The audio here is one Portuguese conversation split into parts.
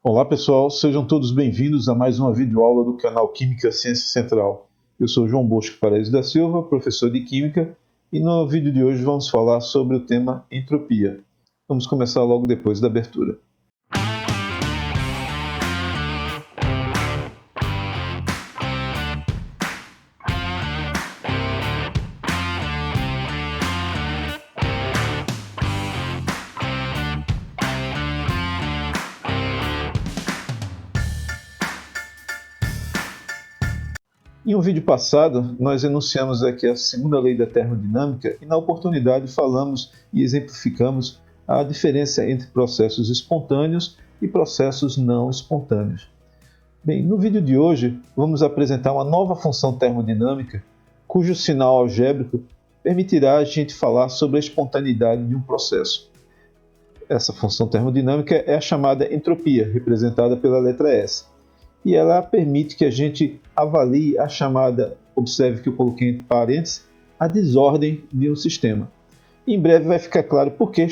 Olá pessoal, sejam todos bem-vindos a mais uma videoaula do canal Química Ciência Central. Eu sou João Bosco Paredes da Silva, professor de Química, e no vídeo de hoje vamos falar sobre o tema entropia. Vamos começar logo depois da abertura. Em um vídeo passado, nós enunciamos aqui a segunda lei da termodinâmica e na oportunidade falamos e exemplificamos a diferença entre processos espontâneos e processos não espontâneos. Bem, no vídeo de hoje vamos apresentar uma nova função termodinâmica cujo sinal algébrico permitirá a gente falar sobre a espontaneidade de um processo. Essa função termodinâmica é a chamada entropia, representada pela letra S. E ela permite que a gente avalie a chamada, observe que eu coloquei entre parênteses, a desordem de um sistema. Em breve vai ficar claro por que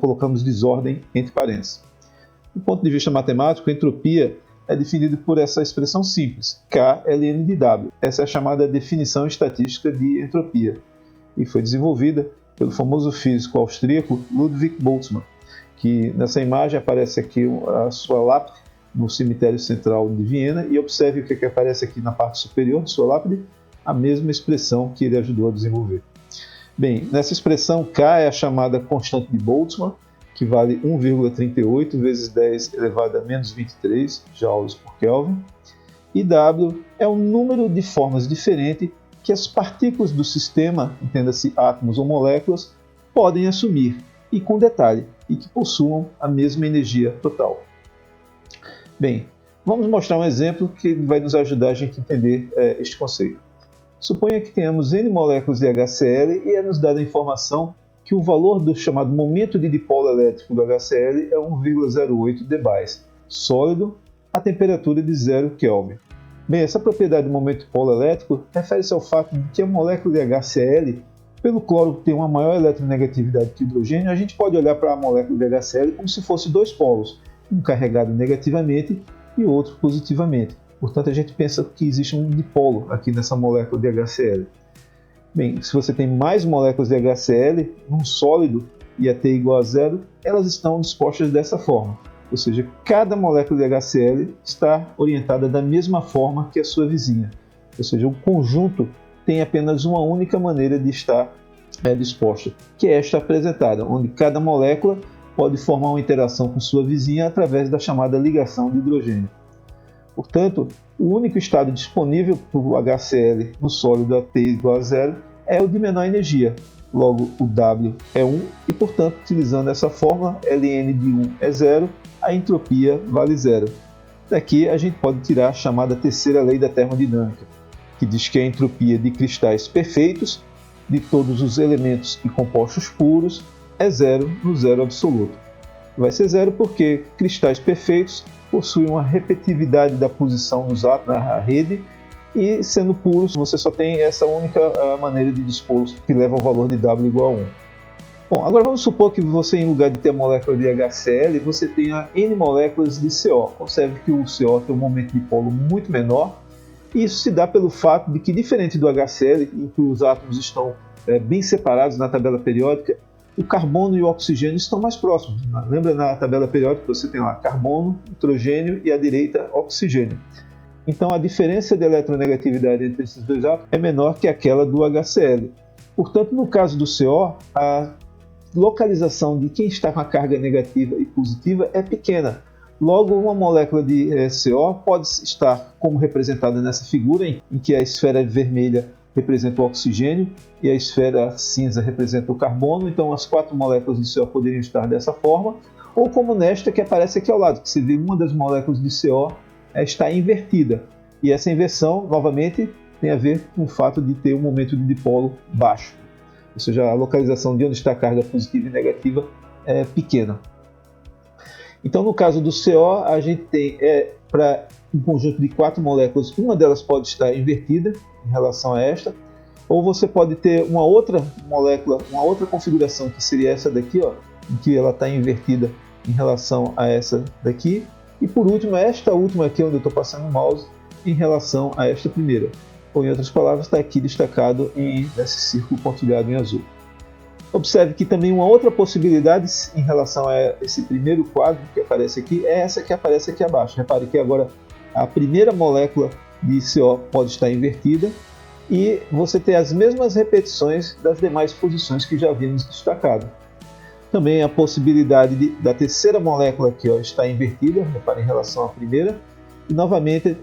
colocamos desordem entre parênteses. Do ponto de vista matemático, a entropia é definida por essa expressão simples, K ln de W. Essa é a chamada definição estatística de entropia e foi desenvolvida pelo famoso físico austríaco Ludwig Boltzmann, que nessa imagem aparece aqui a sua lápide no cemitério central de Viena, e observe o que aparece aqui na parte superior de sua lápide, a mesma expressão que ele ajudou a desenvolver. Bem, nessa expressão K é a chamada constante de Boltzmann, que vale 1,38 vezes 10 elevado a menos 23 joules por Kelvin, e W é um número de formas diferentes que as partículas do sistema, entenda-se átomos ou moléculas, podem assumir, e com detalhe, e que possuam a mesma energia total. Bem, vamos mostrar um exemplo que vai nos ajudar a gente a entender este conceito. Suponha que tenhamos N moléculas de HCl e é nos dada a informação que o valor do chamado momento de dipolo elétrico do HCl é 1,08 dBAs, sólido a temperatura de 0 Kelvin. Bem, essa propriedade do momento de dipolo elétrico refere-se ao fato de que a molécula de HCl, pelo cloro ter uma maior eletronegatividade que o hidrogênio, a gente pode olhar para a molécula de HCl como se fosse dois polos, um carregado negativamente e outro positivamente. Portanto, a gente pensa que existe um dipolo aqui nessa molécula de HCl. Bem, se você tem mais moléculas de HCl num sólido e a T igual a zero, elas estão dispostas dessa forma. Ou seja, cada molécula de HCl está orientada da mesma forma que a sua vizinha. Ou seja, o conjunto tem apenas uma única maneira de estar disposta, que é esta apresentada, onde cada molécula pode formar uma interação com sua vizinha através da chamada ligação de hidrogênio. Portanto, o único estado disponível para o HCl no sólido a T igual a zero é o de menor energia. Logo, o W é 1 e, portanto, utilizando essa fórmula, Ln de 1 é zero, a entropia vale zero. Daqui a gente pode tirar a chamada terceira lei da termodinâmica, que diz que a entropia de cristais perfeitos, de todos os elementos e compostos puros, é zero no zero absoluto. Vai ser zero porque cristais perfeitos possuem uma repetitividade da posição dos átomos na rede e, sendo puros, você só tem essa única maneira de dispô-los, que leva ao valor de W igual a 1. Bom, agora vamos supor que você, em lugar de ter a molécula de HCl, você tenha N moléculas de CO. Observe que o CO tem um momento de dipolo muito menor, e isso se dá pelo fato de que, diferente do HCl, em que os átomos estão bem separados na tabela periódica, o carbono e o oxigênio estão mais próximos. Lembra, na tabela periódica você tem lá carbono, nitrogênio e à direita oxigênio. Então a diferença de eletronegatividade entre esses dois átomos é menor que aquela do HCl. Portanto, no caso do CO, a localização de quem está com a carga negativa e positiva é pequena. Logo, uma molécula de CO pode estar como representada nessa figura, em que a esfera vermelha representa o oxigênio e a esfera cinza representa o carbono, então as quatro moléculas de CO poderiam estar dessa forma, ou como nesta que aparece aqui ao lado, que se vê uma das moléculas de CO está invertida, e essa inversão, novamente, tem a ver com o fato de ter um momento de dipolo baixo, ou seja, a localização de onde está a carga positiva e negativa é pequena. Então, no caso do CO, a gente tem para um conjunto de quatro moléculas, uma delas pode estar invertida em relação a esta, ou você pode ter uma outra molécula, uma outra configuração, que seria essa daqui, ó, em que ela está invertida em relação a essa daqui. E por último, esta última aqui, onde eu estou passando o mouse, em relação a esta primeira. Ou em outras palavras, está aqui destacado nesse círculo pontilhado em azul. Observe que também uma outra possibilidade em relação a esse primeiro quadro que aparece aqui é essa que aparece aqui abaixo. Repare que agora a primeira molécula de CO pode estar invertida e você tem as mesmas repetições das demais posições que já havíamos destacado. Também a possibilidade da terceira molécula aqui estar invertida, repare, em relação à primeira, e novamente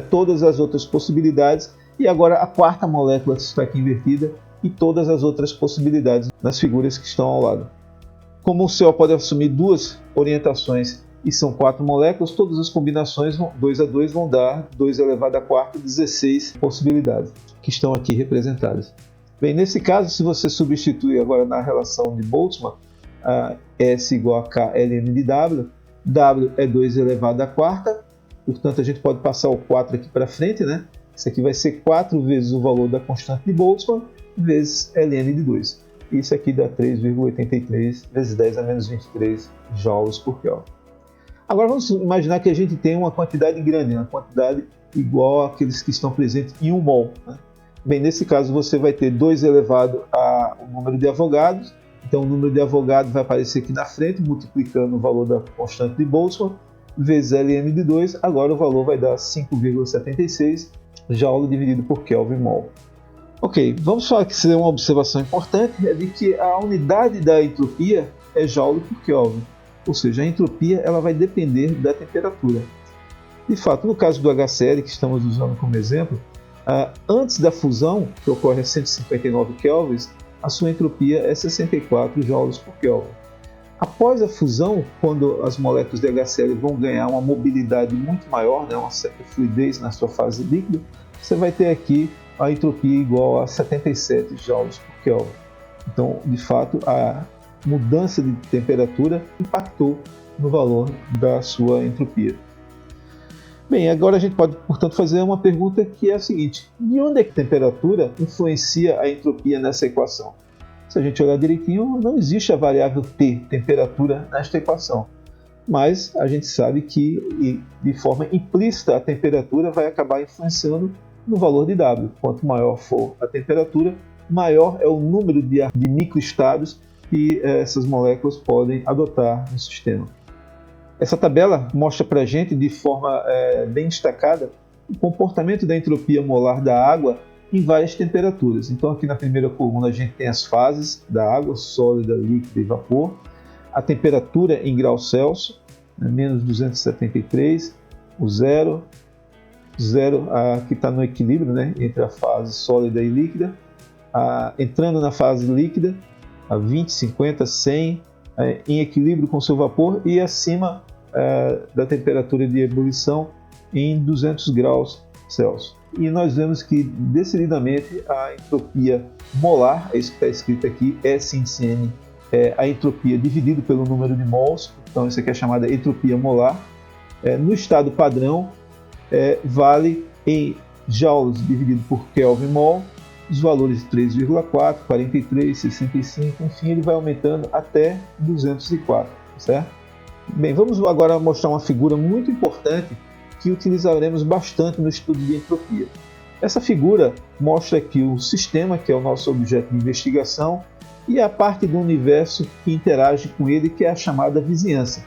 todas as outras possibilidades, e agora a quarta molécula que está aqui invertida e todas as outras possibilidades nas figuras que estão ao lado. Como o CO pode assumir duas orientações e são 4 moléculas, todas as combinações 2 a 2 vão dar 2 elevado a 4, 16 possibilidades que estão aqui representadas. Bem, nesse caso, se você substituir agora na relação de Boltzmann, S igual a K ln de W, W é 2 elevado a 4, portanto a gente pode passar o 4 aqui para frente, né? Isso aqui vai ser 4 vezes o valor da constante de Boltzmann vezes ln de 2. Isso aqui dá 3,83 vezes 10 a menos 23 joules por Kelvin. Agora vamos imaginar que a gente tem uma quantidade grande, uma quantidade igual àqueles que estão presentes em 1 mol. Né? Bem, nesse caso você vai ter 2 elevado ao número de Avogadros. Então o número de Avogadro vai aparecer aqui na frente, multiplicando o valor da constante de Boltzmann, vezes ln de 2, agora o valor vai dar 5,76 Joule dividido por Kelvin mol. Ok, vamos falar que uma observação importante é de que a unidade da entropia é Joule por Kelvin, ou seja, a entropia ela vai depender da temperatura. De fato, no caso do HCl, que estamos usando como exemplo, antes da fusão, que ocorre a 159 kelvins, a sua entropia é 64 joules por Kelvin. Após a fusão, quando as moléculas de HCl vão ganhar uma mobilidade muito maior, né, uma certa fluidez na sua fase líquida, você vai ter aqui a entropia igual a 77 joules por Kelvin. Então, de fato, a mudança de temperatura impactou no valor da sua entropia. Bem, agora a gente pode, portanto, fazer uma pergunta que é a seguinte: de onde é que a temperatura influencia a entropia nessa equação? Se a gente olhar direitinho, não existe a variável T, temperatura, nesta equação. Mas a gente sabe que, de forma implícita, a temperatura vai acabar influenciando no valor de W. Quanto maior for a temperatura, maior é o número de microestados que essas moléculas podem adotar no sistema. Essa tabela mostra para a gente, de forma bem destacada, o comportamento da entropia molar da água em várias temperaturas. Então aqui na primeira coluna a gente tem as fases da água, sólida, líquida e vapor, a temperatura em graus Celsius, menos 273, o zero que está no equilíbrio, né, entre a fase sólida e líquida, entrando na fase líquida, a 20, 50, 100, em equilíbrio com seu vapor e acima da temperatura de ebulição em 200 graus Celsius. E nós vemos que, decididamente, a entropia molar, é isso que está escrito aqui, S índice N, é a entropia dividido pelo número de mols, então isso aqui é chamada entropia molar. No estado padrão, vale em joules dividido por Kelvin mol, os valores de 3,4, 43, 65, enfim, ele vai aumentando até 204, certo? Bem, vamos agora mostrar uma figura muito importante que utilizaremos bastante no estudo de entropia. Essa figura mostra aqui o sistema, que é o nosso objeto de investigação, e a parte do universo que interage com ele, que é a chamada vizinhança.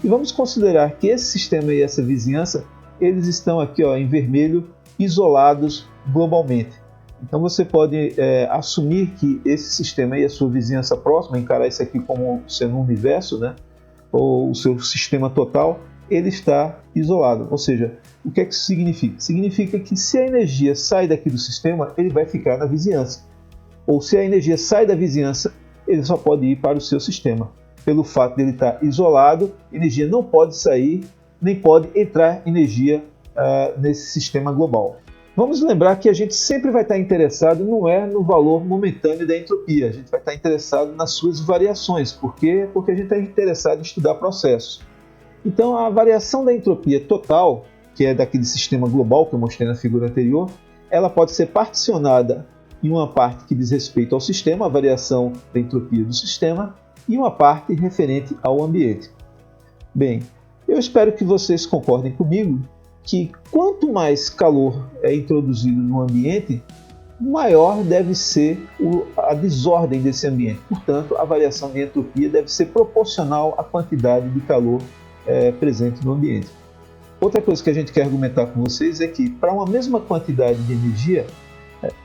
E vamos considerar que esse sistema e essa vizinhança, eles estão aqui em vermelho, isolados globalmente. Então você pode assumir que esse sistema e a sua vizinhança próxima, encarar isso aqui como sendo um universo, né, ou o seu sistema total, ele está isolado. Ou seja, o que é que isso significa? Significa que se a energia sai daqui do sistema, ele vai ficar na vizinhança. Ou se a energia sai da vizinhança, ele só pode ir para o seu sistema. Pelo fato de ele estar isolado, a energia não pode sair, nem pode entrar energia nesse sistema global. Vamos lembrar que a gente sempre vai estar interessado não é no valor momentâneo da entropia, a gente vai estar interessado nas suas variações. Por quê? Porque a gente está interessado em estudar processos. Então a variação da entropia total, que é daquele sistema global que eu mostrei na figura anterior, ela pode ser particionada em uma parte que diz respeito ao sistema, a variação da entropia do sistema, e uma parte referente ao ambiente. Bem, eu espero que vocês concordem comigo que quanto mais calor é introduzido no ambiente, maior deve ser a desordem desse ambiente. Portanto, a variação de entropia deve ser proporcional à quantidade de calor presente no ambiente. Outra coisa que a gente quer argumentar com vocês é que, para uma mesma quantidade de energia,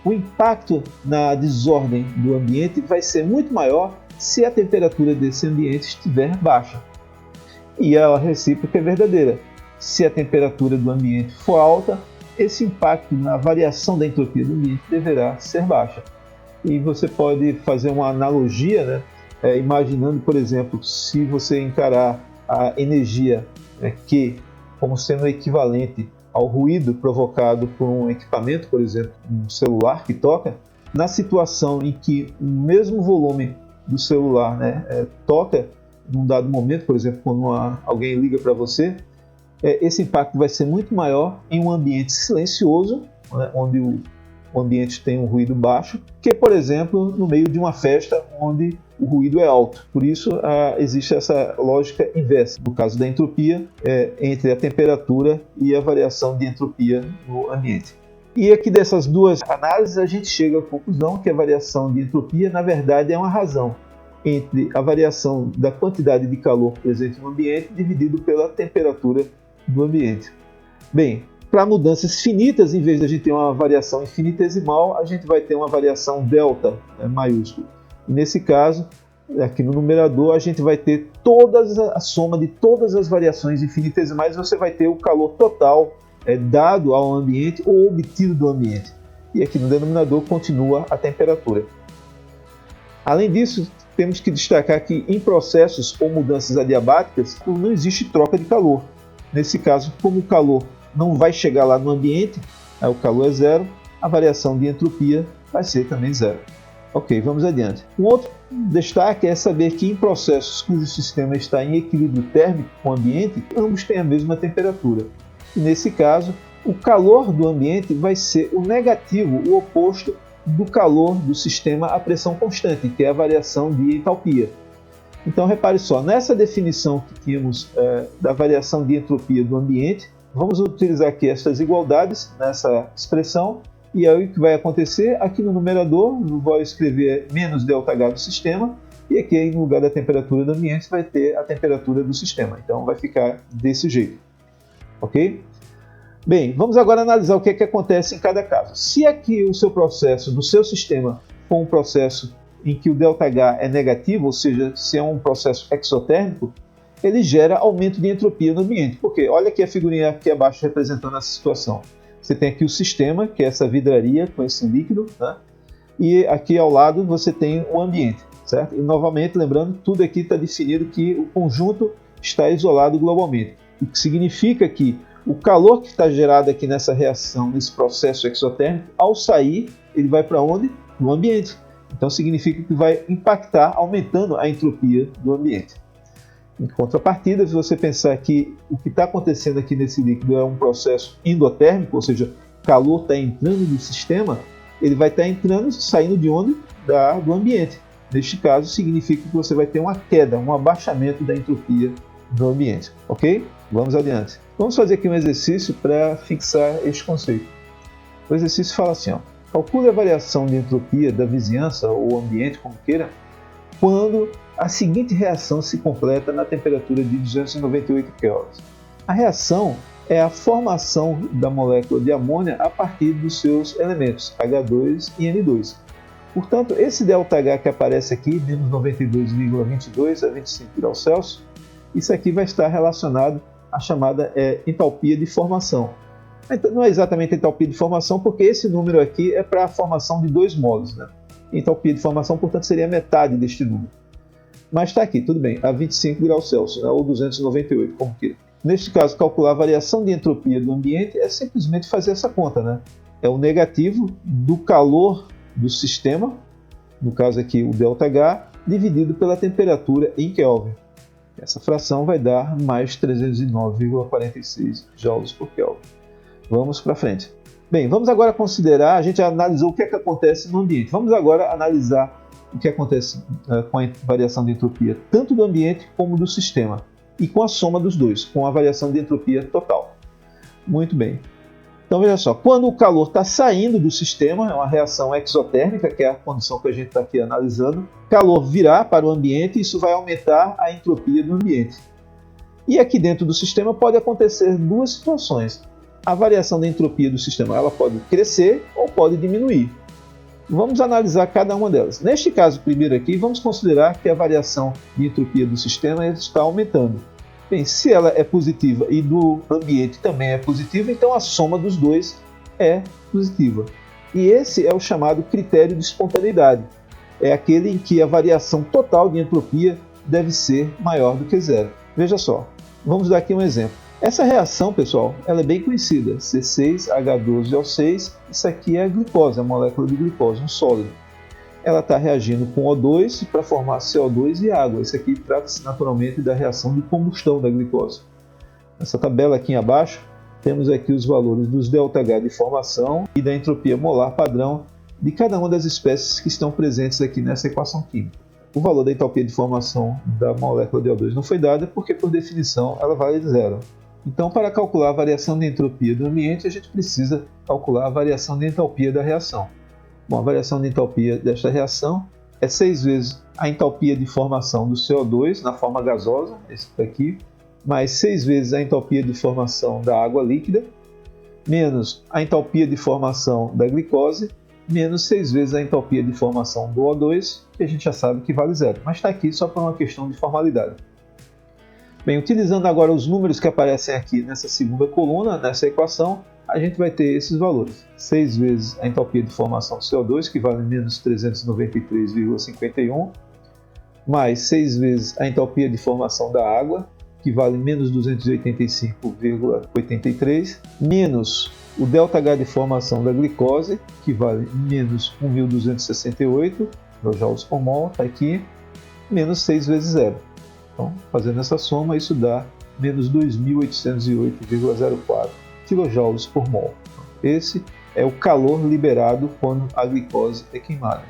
o impacto na desordem do ambiente vai ser muito maior se a temperatura desse ambiente estiver baixa. E a recíproca é verdadeira. Se a temperatura do ambiente for alta, esse impacto na variação da entropia do ambiente deverá ser baixa. E você pode fazer uma analogia, né? Imaginando, por exemplo, se você encarar a energia Q como sendo equivalente ao ruído provocado por um equipamento, por exemplo, um celular que toca, na situação em que o mesmo volume do celular toca, num dado momento, por exemplo, quando alguém liga para você, esse impacto vai ser muito maior em um ambiente silencioso, onde o ambiente tem um ruído baixo, que, por exemplo, no meio de uma festa onde o ruído é alto. Por isso, existe essa lógica inversa, no caso da entropia, entre a temperatura e a variação de entropia no ambiente. E aqui dessas duas análises, a gente chega à conclusão que a variação de entropia, na verdade, é uma razão entre a variação da quantidade de calor presente no ambiente dividido pela temperatura do ambiente. Bem, para mudanças finitas, em vez de a gente ter uma variação infinitesimal, a gente vai ter uma variação delta maiúscula. E nesse caso, aqui no numerador, a gente vai ter a soma de todas as variações infinitesimais, você vai ter o calor total dado ao ambiente ou obtido do ambiente. E aqui no denominador continua a temperatura. Além disso, temos que destacar que em processos ou mudanças adiabáticas não existe troca de calor. Nesse caso, como o calor não vai chegar lá no ambiente, o calor é zero, a variação de entropia vai ser também zero. Ok, vamos adiante. Um outro destaque é saber que em processos cujo sistema está em equilíbrio térmico com o ambiente, ambos têm a mesma temperatura. E nesse caso, o calor do ambiente vai ser o negativo, o oposto do calor do sistema à pressão constante, que é a variação de entalpia. Então, repare só, nessa definição que tínhamos da variação de entropia do ambiente, vamos utilizar aqui estas igualdades nessa expressão, e aí o que vai acontecer? Aqui no numerador, eu vou escrever menos ΔH do sistema, e aqui no lugar da temperatura do ambiente vai ter a temperatura do sistema. Então, vai ficar desse jeito. Ok? Bem, vamos agora analisar o que acontece em cada caso. Se aqui o seu processo do seu sistema for um processo em que o ΔH é negativo, ou seja, se é um processo exotérmico, ele gera aumento de entropia no ambiente. Porque olha aqui a figurinha aqui abaixo representando essa situação. Você tem aqui o sistema, que é essa vidraria com esse líquido, né? E aqui ao lado você tem o ambiente, certo? E novamente, lembrando, tudo aqui está definido que o conjunto está isolado globalmente. O que significa que o calor que está gerado aqui nessa reação, nesse processo exotérmico, ao sair, ele vai para onde? No ambiente. Então significa que vai impactar, aumentando a entropia do ambiente. Em contrapartida, se você pensar que o que está acontecendo aqui nesse líquido é um processo endotérmico, ou seja, o calor está entrando no sistema, ele vai estar entrando, saindo de onde? Do ambiente. Neste caso, significa que você vai ter uma queda, um abaixamento da entropia do ambiente. Ok? Vamos adiante. Vamos fazer aqui um exercício para fixar este conceito. O exercício fala assim, ó, calcule a variação de entropia da vizinhança ou ambiente, como queira, quando a seguinte reação se completa na temperatura de 298 Kelvin. A reação é a formação da molécula de amônia a partir dos seus elementos H2 e N2. Portanto, esse ΔH que aparece aqui, menos 92,22 a 25 graus Celsius, isso aqui vai estar relacionado à chamada entalpia de formação. Então, não é exatamente entalpia de formação, porque esse número aqui é para a formação de 2 molos, né? Entalpia de formação, portanto, seria metade deste número. Mas está aqui, tudo bem, a 25 graus Celsius, né, ou 298, como queira. Neste caso, calcular a variação de entropia do ambiente é simplesmente fazer essa conta, né? É o negativo do calor do sistema, no caso aqui o ΔH, dividido pela temperatura em Kelvin. Essa fração vai dar mais 309,46 joules por Kelvin. Vamos para frente. Bem, vamos agora considerar, a gente analisou o que acontece no ambiente. Vamos agora analisar o que acontece com a variação de entropia, tanto do ambiente como do sistema. e com a soma dos dois, com a variação de entropia total. Muito bem. Então veja só, quando o calor está saindo do sistema, é uma reação exotérmica, que é a condição que a gente está aqui analisando, calor virá para o ambiente e isso vai aumentar a entropia do ambiente. E aqui dentro do sistema pode acontecer duas situações. A variação da entropia do sistema ela pode crescer ou pode diminuir. Vamos analisar cada uma delas. Neste caso primeiro aqui, vamos considerar que a variação de entropia do sistema está aumentando. Bem, se ela é positiva e do ambiente também é positiva, então a soma dos dois é positiva. E esse é o chamado critério de espontaneidade. É aquele em que a variação total de entropia deve ser maior do que zero. Veja só, vamos dar aqui um exemplo. Essa reação, pessoal, ela é bem conhecida. C6H12O6, isso aqui é a glicose, a molécula de glicose, um sólido. Ela está reagindo com O2 para formar CO2 e água. Isso aqui trata-se naturalmente da reação de combustão da glicose. Nessa tabela aqui abaixo, temos aqui os valores dos ΔH de formação e da entropia molar padrão de cada uma das espécies que estão presentes aqui nessa equação química. O valor da entropia de formação da molécula de O2 não foi dada porque, por definição, ela vale zero. Então, para calcular a variação de entropia do ambiente, a gente precisa calcular a variação de entropia da reação. Bom, a variação de entropia desta reação é 6 vezes a entropia de formação do CO2 na forma gasosa, esse daqui, mais 6 vezes a entropia de formação da água líquida, menos a entropia de formação da glicose, menos 6 vezes a entropia de formação do O2, que a gente já sabe que vale zero, mas está aqui só por uma questão de formalidade. Bem, utilizando agora os números que aparecem aqui nessa segunda coluna, nessa equação, a gente vai ter esses valores. 6 vezes a entropia de formação do CO2, que vale menos 393,51, mais 6 vezes a entropia de formação da água, que vale menos 285,83, menos o ΔH de formação da glicose, que vale menos 1.268 kJ por mol, está aqui, menos 6 vezes zero. Então, fazendo essa soma, isso dá menos 2.808,04 kJ por mol. Esse é o calor liberado quando a glicose é queimada.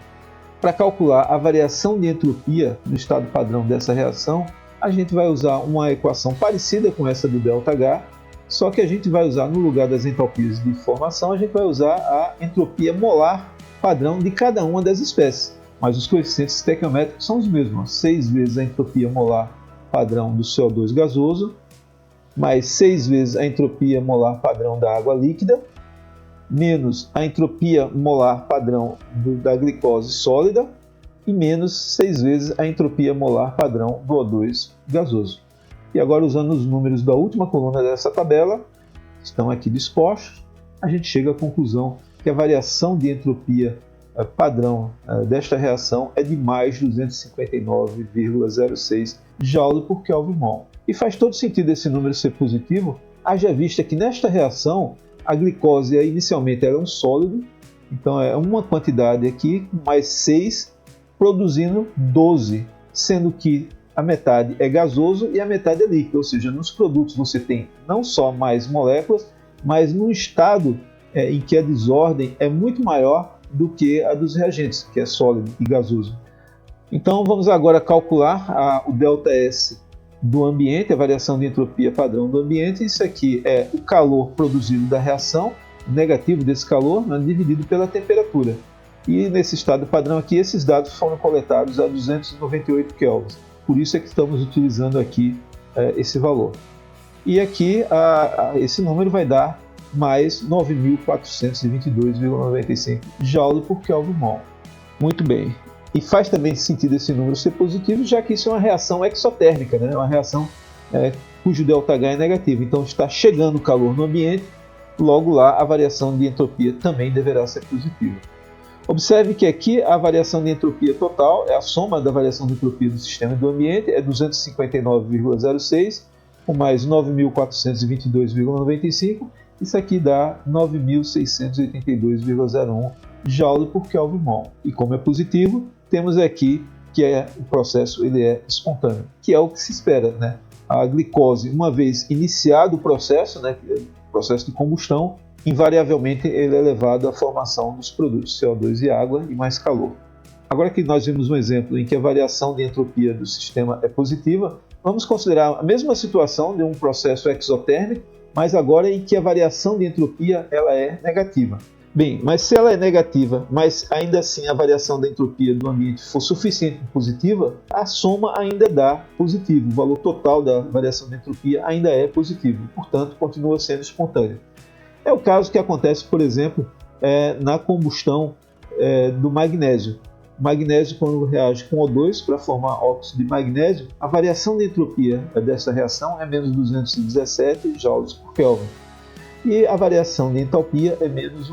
Para calcular a variação de entropia no estado padrão dessa reação, a gente vai usar uma equação parecida com essa do ΔH, só que a gente vai usar, no lugar das entropias de formação, a gente vai usar a entropia molar padrão de cada uma das espécies. Mas os coeficientes estequiométricos são os mesmos. 6 vezes a entropia molar padrão do CO2 gasoso, mais 6 vezes a entropia molar padrão da água líquida, menos a entropia molar padrão da glicose sólida e menos 6 vezes a entropia molar padrão do O2 gasoso. E agora, usando os números da última coluna dessa tabela, que estão aqui dispostos, a gente chega à conclusão que a variação de entropia padrão desta reação é de mais 259,06 Joule por Kelvin mol. E faz todo sentido esse número ser positivo, haja vista que nesta reação a glicose inicialmente era um sólido, então é uma quantidade aqui mais 6 produzindo 12, sendo que a metade é gasoso e a metade é líquido, ou seja, nos produtos você tem não só mais moléculas, mas num estado em que a desordem é muito maior do que a dos reagentes, que é sólido e gasoso. Então vamos agora calcular o ΔS do ambiente, a variação de entropia padrão do ambiente. Isso aqui é o calor produzido da reação, o negativo desse calor, dividido pela temperatura. E nesse estado padrão aqui, esses dados foram coletados a 298 Kelvin. Por isso é que estamos utilizando aqui esse valor. E aqui esse número vai dar mais 9.422,95 Joule por Kelvin mol. Muito bem. E faz também sentido esse número ser positivo, já que isso é uma reação exotérmica, né? Uma reação cujo ΔH é negativo. Então está chegando calor no ambiente, logo lá a variação de entropia também deverá ser positiva. Observe que aqui a variação de entropia total, é a soma da variação de entropia do sistema e do ambiente, é 259,06, com mais 9.422,95, isso aqui dá 9.682,01 Joule por Kelvin mol. E como é positivo, temos aqui que o processo ele é espontâneo, que é o que se espera, né? A glicose, uma vez iniciado o processo, né, processo de combustão, invariavelmente ele é levado à formação dos produtos CO2 e água e mais calor. Agora que nós vimos um exemplo em que a variação de entropia do sistema é positiva, vamos considerar a mesma situação de um processo exotérmico, mas agora em que a variação de entropia ela é negativa. Bem, mas se ela é negativa, mas ainda assim a variação da entropia do ambiente for suficientemente positiva, a soma ainda dá positivo. O valor total da variação da entropia ainda é positivo, portanto, continua sendo espontâneo. É o caso que acontece, por exemplo, na combustão do magnésio. O magnésio, quando reage com O2 para formar óxido de magnésio, a variação de entropia dessa reação é menos 217 joules por Kelvin. E a variação de entalpia é menos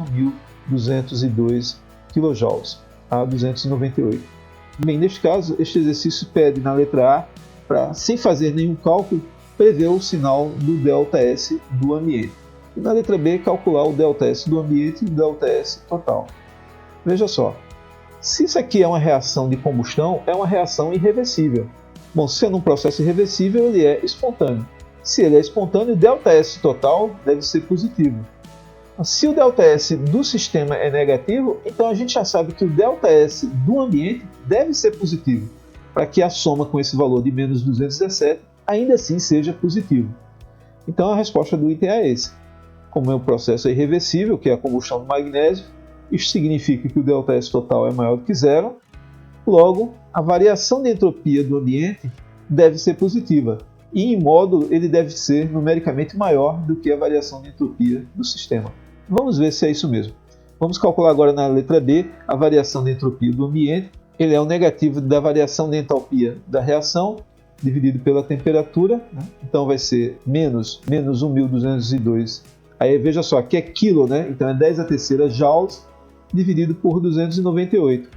1.202 kJ a 298. Bem, neste caso, este exercício pede na letra A, para, sem fazer nenhum cálculo, prever o sinal do ΔS do ambiente. E na letra B, calcular o ΔS do ambiente e o ΔS total. Veja só, se isso aqui é uma reação de combustão, é uma reação irreversível. Bom, sendo um processo irreversível, ele é espontâneo. Se ele é espontâneo, o ΔS total deve ser positivo. Se o ΔS do sistema é negativo, então a gente já sabe que o ΔS do ambiente deve ser positivo, para que a soma com esse valor de menos 217 ainda assim seja positivo. Então a resposta do item é esse. Como é um processo irreversível, que é a combustão do magnésio, isso significa que o ΔS total é maior do que zero, logo a variação de entropia do ambiente deve ser positiva. E em módulo ele deve ser numericamente maior do que a variação de entropia do sistema. Vamos ver se é isso mesmo. Vamos calcular agora na letra B a variação de entropia do ambiente. Ele é o negativo da variação de entalpia da reação, dividido pela temperatura, né? Então vai ser menos 1.202. Aí veja só, aqui é quilo, né? Então é 10 a terceira joules, dividido por 298.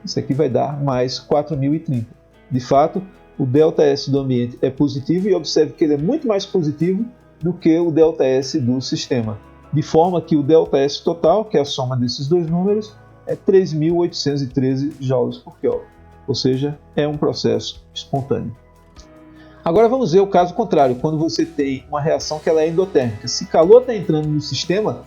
Isso aqui vai dar mais 4.030. De fato, o ΔS do ambiente é positivo e observe que ele é muito mais positivo do que o ΔS do sistema. De forma que o ΔS total, que é a soma desses dois números, é 3.813 joules por Kelvin. Ou seja, é um processo espontâneo. Agora vamos ver o caso contrário, quando você tem uma reação que ela é endotérmica. Se calor está entrando no sistema,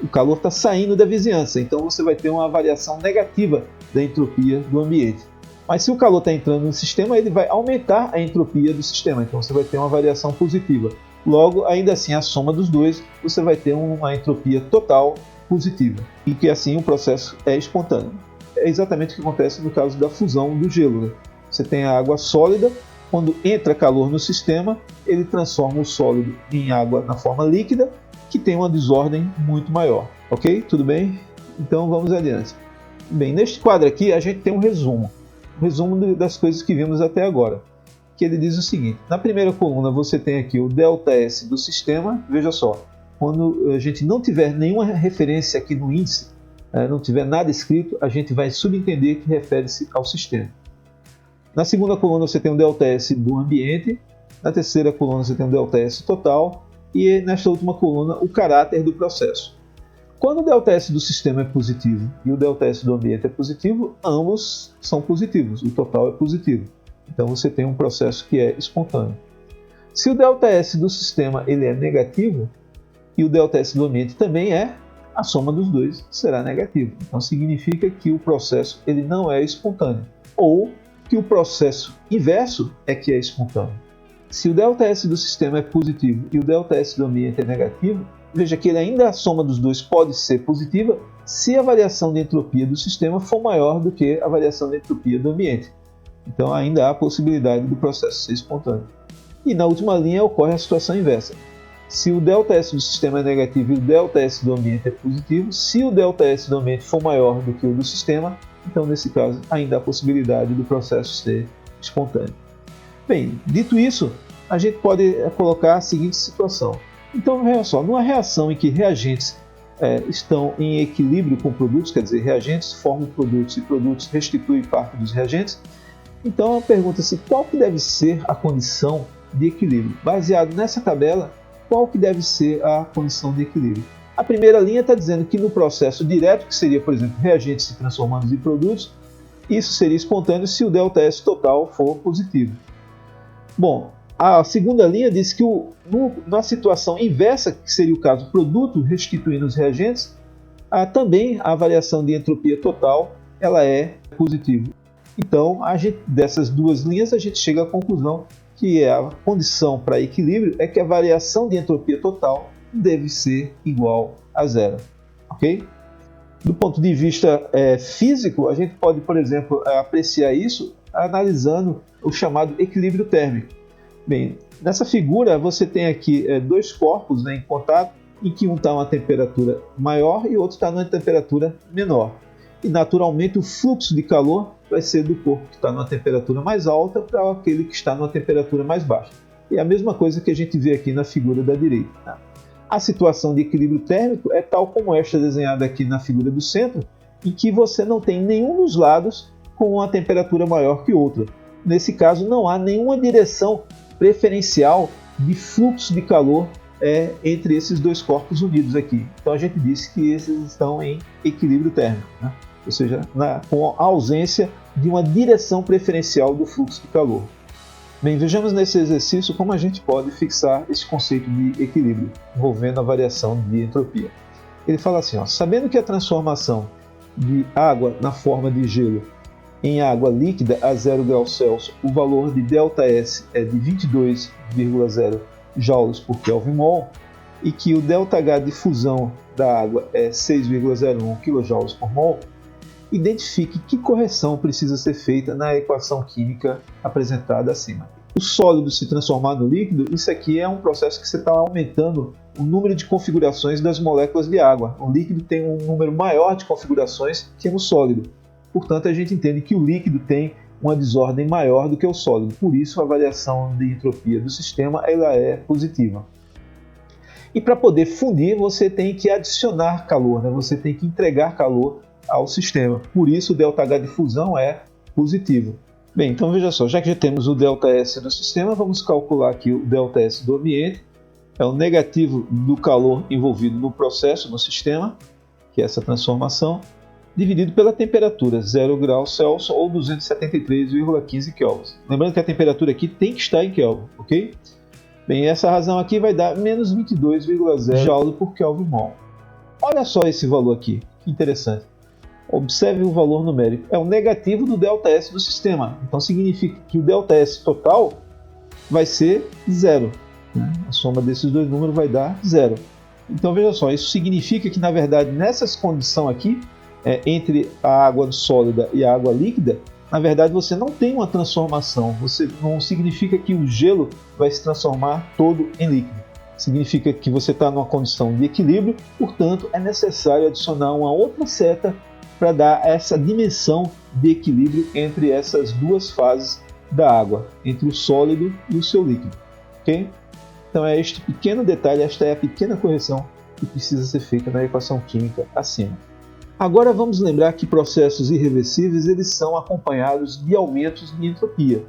o calor está saindo da vizinhança, então você vai ter uma variação negativa da entropia do ambiente. Mas se o calor está entrando no sistema, ele vai aumentar a entropia do sistema, então você vai ter uma variação positiva. Logo, ainda assim, a soma dos dois, você vai ter uma entropia total positiva. E que assim o processo é espontâneo. É exatamente o que acontece no caso da fusão do gelo, né? Você tem a água sólida, quando entra calor no sistema, ele transforma o sólido em água na forma líquida, que tem uma desordem muito maior. Ok? Tudo bem? Então vamos adiante. Bem, neste quadro aqui a gente tem um resumo das coisas que vimos até agora, que ele diz o seguinte: na primeira coluna você tem aqui o ΔS do sistema. Veja só, quando a gente não tiver nenhuma referência aqui no índice, não tiver nada escrito, a gente vai subentender que refere-se ao sistema. Na segunda coluna você tem o ΔS do ambiente, na terceira coluna você tem o ΔS total e nesta última coluna o caráter do processo. Quando o ΔS do sistema é positivo e o ΔS do ambiente é positivo, ambos são positivos, o total é positivo. Então você tem um processo que é espontâneo. Se o ΔS do sistema ele é negativo e o ΔS do ambiente também é, a soma dos dois será negativa. Então significa que o processo ele não é espontâneo, ou que o processo inverso é que é espontâneo. Se o ΔS do sistema é positivo e o ΔS do ambiente é negativo, veja que ainda a soma dos dois pode ser positiva se a variação de entropia do sistema for maior do que a variação de entropia do ambiente. Então ainda há a possibilidade do processo ser espontâneo. E na última linha ocorre a situação inversa. Se o ΔS do sistema é negativo e o ΔS do ambiente é positivo, se o ΔS do ambiente for maior do que o do sistema, então nesse caso ainda há a possibilidade do processo ser espontâneo. Bem, dito isso, a gente pode colocar a seguinte situação. Então, veja só, numa reação em que reagentes estão em equilíbrio com produtos, quer dizer, reagentes formam produtos e produtos restituem parte dos reagentes, então pergunta-se qual que deve ser a condição de equilíbrio. Baseado nessa tabela, qual que deve ser a condição de equilíbrio? A primeira linha está dizendo que no processo direto, que seria, por exemplo, reagentes se transformando em produtos, isso seria espontâneo se o ΔS total for positivo. Bom, a segunda linha diz que na situação inversa, que seria o caso produto restituindo os reagentes, também a variação de entropia total ela é positiva. Então, dessas duas linhas, a gente chega à conclusão que é a condição para equilíbrio, é que a variação de entropia total deve ser igual a zero. Ok? Do ponto de vista físico, a gente pode, por exemplo, apreciar isso analisando o chamado equilíbrio térmico. Bem, nessa figura você tem aqui dois corpos, né, em contato, em que um está a uma temperatura maior e o outro está a uma temperatura menor. E naturalmente o fluxo de calor vai ser do corpo que está numa temperatura mais alta para aquele que está numa temperatura mais baixa. E a mesma coisa que a gente vê aqui na figura da direita. Tá? A situação de equilíbrio térmico é tal como esta desenhada aqui na figura do centro, em que você não tem nenhum dos lados com uma temperatura maior que outra. Nesse caso, não há nenhuma direção preferencial de fluxo de calor entre esses dois corpos unidos aqui. Então a gente disse que esses estão em equilíbrio térmico, né? Ou seja, com a ausência de uma direção preferencial do fluxo de calor. Bem, vejamos nesse exercício como a gente pode fixar esse conceito de equilíbrio, envolvendo a variação de entropia. Ele fala assim, ó, sabendo que a transformação de água na forma de gelo em água líquida a 0 graus Celsius, o valor de ΔS é de 22,0 joules por Kelvin mol, e que o ΔH de fusão da água é 6,01 kJ por mol, identifique que correção precisa ser feita na equação química apresentada acima. O sólido se transformar no líquido, isso aqui é um processo que você está aumentando o número de configurações das moléculas de água. O líquido tem um número maior de configurações que no sólido. Portanto, a gente entende que o líquido tem uma desordem maior do que o sólido. Por isso, a variação de entropia do sistema ela é positiva. E para poder fundir, você tem que adicionar calor, né? Você tem que entregar calor ao sistema. Por isso, o ΔH de fusão é positivo. Bem, então veja só, já que já temos o ΔS do sistema, vamos calcular aqui o ΔS do ambiente. É o negativo do calor envolvido no processo, no sistema, que é essa transformação, dividido pela temperatura, 0 graus Celsius ou 273,15 Kelvin. Lembrando que a temperatura aqui tem que estar em Kelvin, ok? Bem, essa razão aqui vai dar menos 22,0 joule por Kelvin mol. Olha só esse valor aqui, que interessante. Observe o valor numérico, é o negativo do ΔS do sistema. Então significa que o ΔS total vai ser zero. Né? A soma desses dois números vai dar zero. Então veja só, isso significa que na verdade nessas condições aqui, entre a água sólida e a água líquida, na verdade você não tem uma transformação. Você não significa que o gelo vai se transformar todo em líquido. Significa que você está numa condição de equilíbrio, portanto é necessário adicionar uma outra seta para dar essa dimensão de equilíbrio entre essas duas fases da água, entre o sólido e o seu líquido. Okay? Então é este pequeno detalhe, esta é a pequena correção que precisa ser feita na equação química acima. Agora vamos lembrar que processos irreversíveis eles são acompanhados de aumentos de entropia.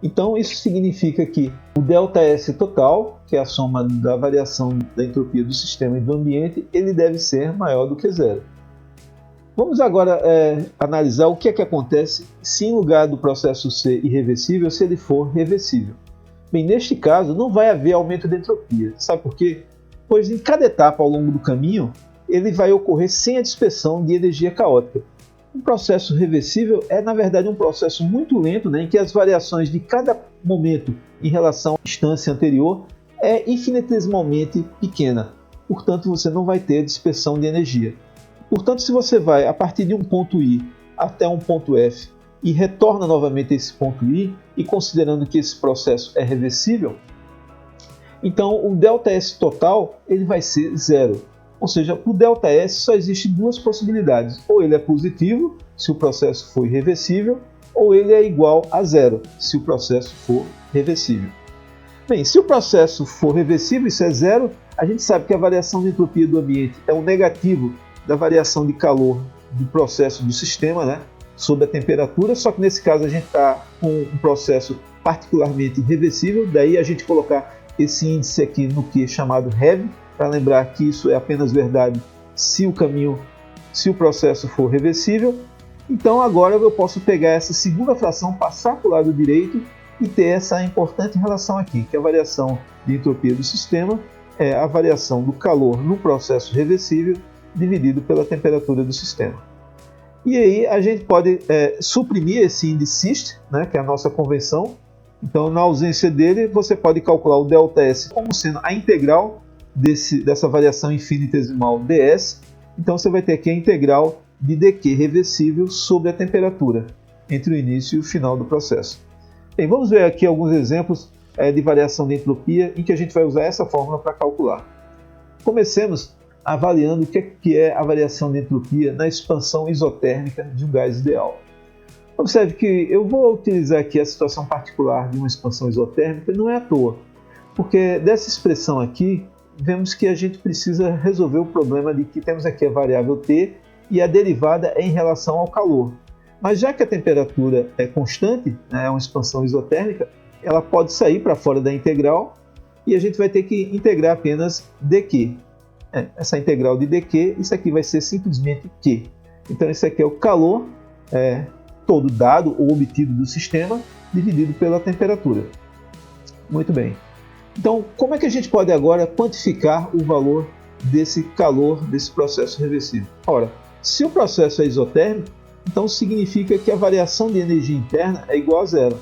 Então isso significa que o ΔS total, que é a soma da variação da entropia do sistema e do ambiente, ele deve ser maior do que zero. Vamos agora analisar o que é que acontece se em lugar do processo ser irreversível, se ele for reversível. Bem, neste caso não vai haver aumento de entropia. Sabe por quê? Pois em cada etapa ao longo do caminho, ele vai ocorrer sem a dispersão de energia caótica. Um processo reversível é, na verdade, um processo muito lento, né, em que as variações de cada momento em relação à instância anterior é infinitesimalmente pequena. Portanto, você não vai ter dispersão de energia. Portanto, se você vai a partir de um ponto I até um ponto F e retorna novamente a esse ponto I, e considerando que esse processo é reversível, então o ΔS total ele vai ser zero. Ou seja, o ΔS só existe duas possibilidades. Ou ele é positivo, se o processo for irreversível, ou ele é igual a zero, se o processo for reversível. Bem, se o processo for reversível, isso é zero, a gente sabe que a variação de entropia do ambiente é o negativo da variação de calor do processo do sistema, né, sob a temperatura, só que nesse caso a gente está com um processo particularmente reversível, daí a gente colocar esse índice aqui no Q chamado REV, para lembrar que isso é apenas verdade se o processo for reversível. Então agora eu posso pegar essa segunda fração, passar para o lado direito e ter essa importante relação aqui, que a variação de entropia do sistema é a variação do calor no processo reversível dividido pela temperatura do sistema. E aí a gente pode suprimir esse índice SIST, né, que é a nossa convenção, Então, na ausência dele, você pode calcular o ΔS como sendo a integral dessa variação infinitesimal ds. Então, você vai ter aqui a integral de dq reversível sobre a temperatura entre o início e o final do processo. Bem, vamos ver aqui alguns exemplos de variação de entropia em que a gente vai usar essa fórmula para calcular. Comecemos avaliando o que é a variação de entropia na expansão isotérmica de um gás ideal. Observe que eu vou utilizar aqui a situação particular de uma expansão isotérmica, não é à toa, porque dessa expressão aqui, vemos que a gente precisa resolver o problema de que temos aqui a variável T e a derivada é em relação ao calor. Mas já que a temperatura é constante, né, é uma expansão isotérmica, ela pode sair para fora da integral e a gente vai ter que integrar apenas dq. Essa integral de dq, isso aqui vai ser simplesmente Q. Então, isso aqui é o calor todo dado ou obtido do sistema dividido pela temperatura. Muito bem. Então, como é que a gente pode agora quantificar o valor desse calor desse processo reversível? Ora, se o processo é isotérmico, então significa que a variação de energia interna é igual a zero.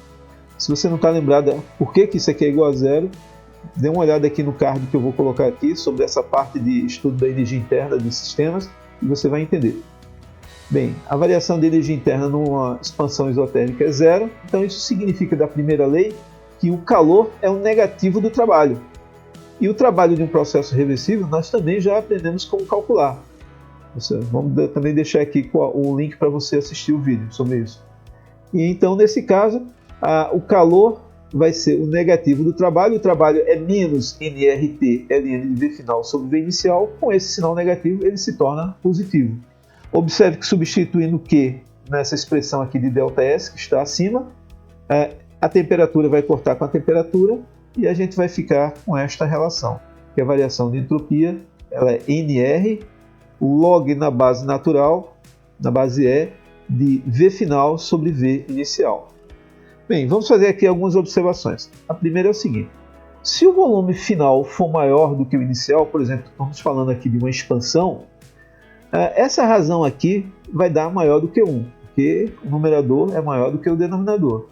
Se você não está lembrado por que isso aqui é igual a zero, dê uma olhada aqui no card que eu vou colocar aqui sobre essa parte de estudo da energia interna de sistemas e você vai entender. Bem, a variação de energia interna numa expansão isotérmica é zero, então isso significa da primeira lei que o calor é o negativo do trabalho. E o trabalho de um processo reversível nós também já aprendemos como calcular. Vamos também deixar aqui o link para você assistir o vídeo sobre isso. E então, nesse caso, o calor vai ser o negativo do trabalho. O trabalho é menos nRT ln de V final sobre V inicial. Com esse sinal negativo, ele se torna positivo. Observe que substituindo Q nessa expressão aqui de ΔS, que está acima, a temperatura vai cortar com a temperatura e a gente vai ficar com esta relação, que a variação de entropia ela é NR, o log na base natural, na base E, de V final sobre V inicial. Bem, vamos fazer aqui algumas observações. A primeira é o seguinte: se o volume final for maior do que o inicial, por exemplo, estamos falando aqui de uma expansão, essa razão aqui vai dar maior do que 1, porque o numerador é maior do que o denominador.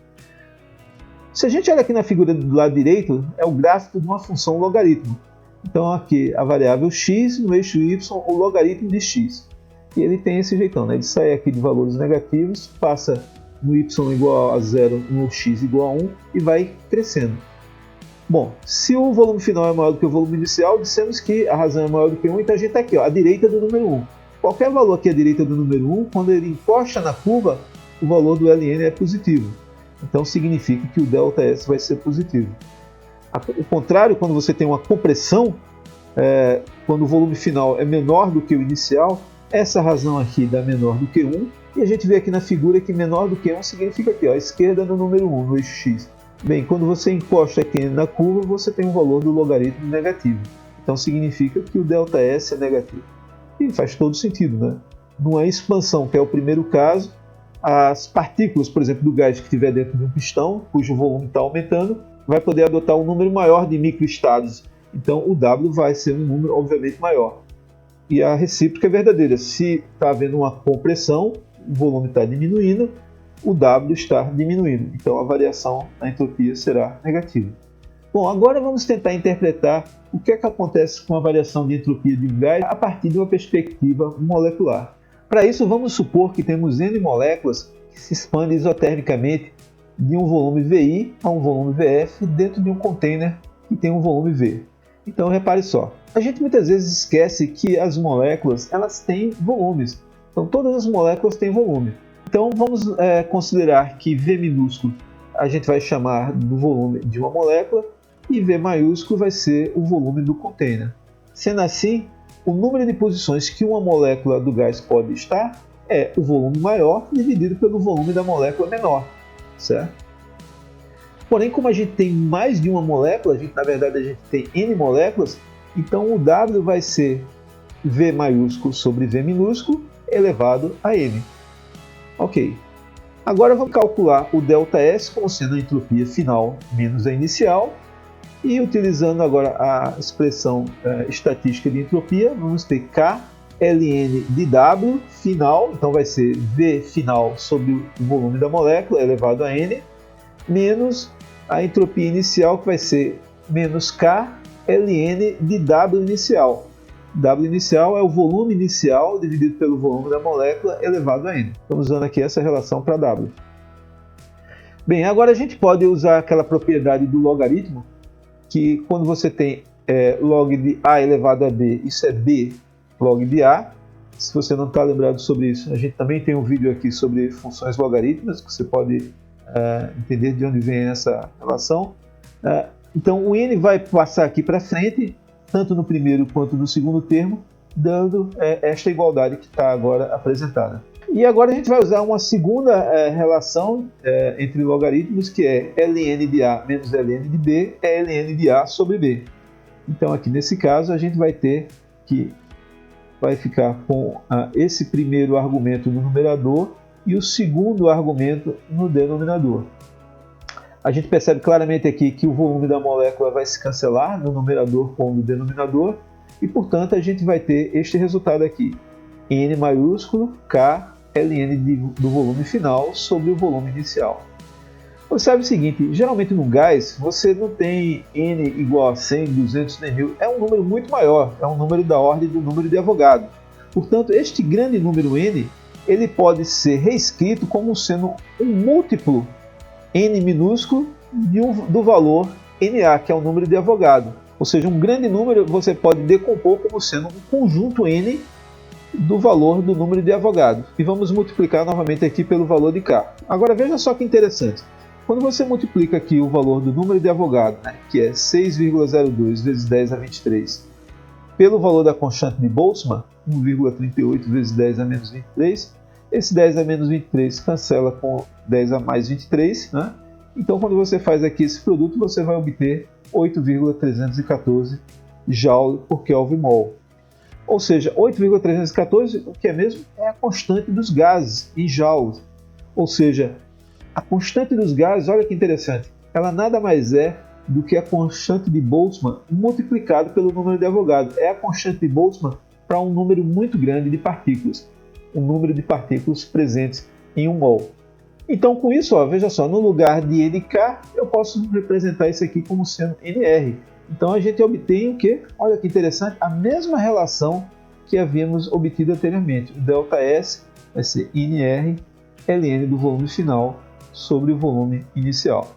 Se a gente olha aqui na figura do lado direito, é o gráfico de uma função logaritmo. Então aqui a variável x, no eixo y, o logaritmo de x. E ele tem esse jeitão, né? Ele sai aqui de valores negativos, passa no y igual a 0, no x igual a 1 e vai crescendo. Bom, se o volume final é maior do que o volume inicial, dissemos que a razão é maior do que 1, então a gente está aqui, ó, à direita do número 1. Qualquer valor aqui à direita do número 1, quando ele encosta na curva, o valor do ln é positivo. Então significa que o ΔS vai ser positivo. O contrário, quando você tem uma compressão, quando o volume final é menor do que o inicial, essa razão aqui dá menor do que 1, e a gente vê aqui na figura que menor do que 1 significa aqui, ó, a esquerda no número 1, no eixo x. Bem, quando você encosta aqui na curva, você tem um valor do logaritmo negativo. Então significa que o ΔS é negativo. E faz todo sentido, né? Numa expansão, que é o primeiro caso, as partículas, por exemplo, do gás que estiver dentro de um pistão, cujo volume está aumentando, vai poder adotar um número maior de microestados. Então o W vai ser um número, obviamente, maior. E a recíproca é verdadeira. Se está havendo uma compressão, o volume está diminuindo, o W está diminuindo. Então a variação na entropia será negativa. Bom, agora vamos tentar interpretar o que é que acontece com a variação de entropia de um gás a partir de uma perspectiva molecular. Para isso, vamos supor que temos N moléculas que se expandem isotermicamente de um volume VI a um volume VF dentro de um container que tem um volume V. Então, repare só, a gente muitas vezes esquece que as moléculas elas têm volumes. Então, todas as moléculas têm volume. Então, vamos considerar que V minúsculo a gente vai chamar do volume de uma molécula e V maiúsculo vai ser o volume do container. Sendo assim, o número de posições que uma molécula do gás pode estar é o volume maior dividido pelo volume da molécula menor, certo? Porém, como a gente tem mais de uma molécula, na verdade a gente tem N moléculas, então o W vai ser V maiúsculo sobre V minúsculo elevado a N. Ok. Agora vamos calcular o ΔS como sendo a entropia final menos a inicial. E utilizando agora a expressão estatística de entropia, vamos ter K ln de W final, então vai ser V final sobre o volume da molécula elevado a N, menos a entropia inicial, que vai ser menos K ln de W inicial. W inicial é o volume inicial dividido pelo volume da molécula elevado a N. Estamos usando aqui essa relação para W. Bem, agora a gente pode usar aquela propriedade do logaritmo, que quando você tem log de A elevado a B, isso é B log de A. Se você não está lembrado sobre isso, a gente também tem um vídeo aqui sobre funções logarítmicas, que você pode entender de onde vem essa relação. Então o N vai passar aqui para frente, tanto no primeiro quanto no segundo termo, dando esta igualdade que está agora apresentada. E agora a gente vai usar uma segunda relação entre logaritmos, que é ln de A menos ln de B é ln de A sobre B. Então aqui nesse caso a gente vai ter que vai ficar com esse primeiro argumento no numerador e o segundo argumento no denominador. A gente percebe claramente aqui que o volume da molécula vai se cancelar no numerador com o denominador e, portanto, a gente vai ter este resultado aqui. N maiúsculo K ln do volume final sobre o volume inicial. Observe o seguinte, geralmente no gás você não tem N igual a 100, 200, nem 1000. É um número muito maior, é um número da ordem do número de Avogadro. Portanto, este grande número N, ele pode ser reescrito como sendo um múltiplo N minúsculo do valor Na, que é o número de Avogadro. Ou seja, um grande número você pode decompor como sendo um conjunto N do valor do número de Avogadro. E vamos multiplicar novamente aqui pelo valor de K. Agora veja só que interessante. Quando você multiplica aqui o valor do número de Avogadro, que é 6,02 vezes 10 a 23, pelo valor da constante de Boltzmann, 1,38 vezes 10 a menos 23, esse 10 a menos 23 cancela com 10 a mais 23, Então quando você faz aqui esse produto, você vai obter 8,314 Joule por Kelvin mol. Ou seja, 8,314, o que é mesmo? É a constante dos gases em joules. Ou seja, a constante dos gases, olha que interessante, ela nada mais é do que a constante de Boltzmann multiplicado pelo número de Avogadro. É a constante de Boltzmann para um número muito grande de partículas. O número de partículas presentes em 1 mol. Então com isso, veja só, no lugar de NK, eu posso representar isso aqui como sendo NR. Então a gente obtém o quê? Olha que interessante, a mesma relação que havíamos obtido anteriormente. O ΔS vai ser NR ln do volume final sobre o volume inicial.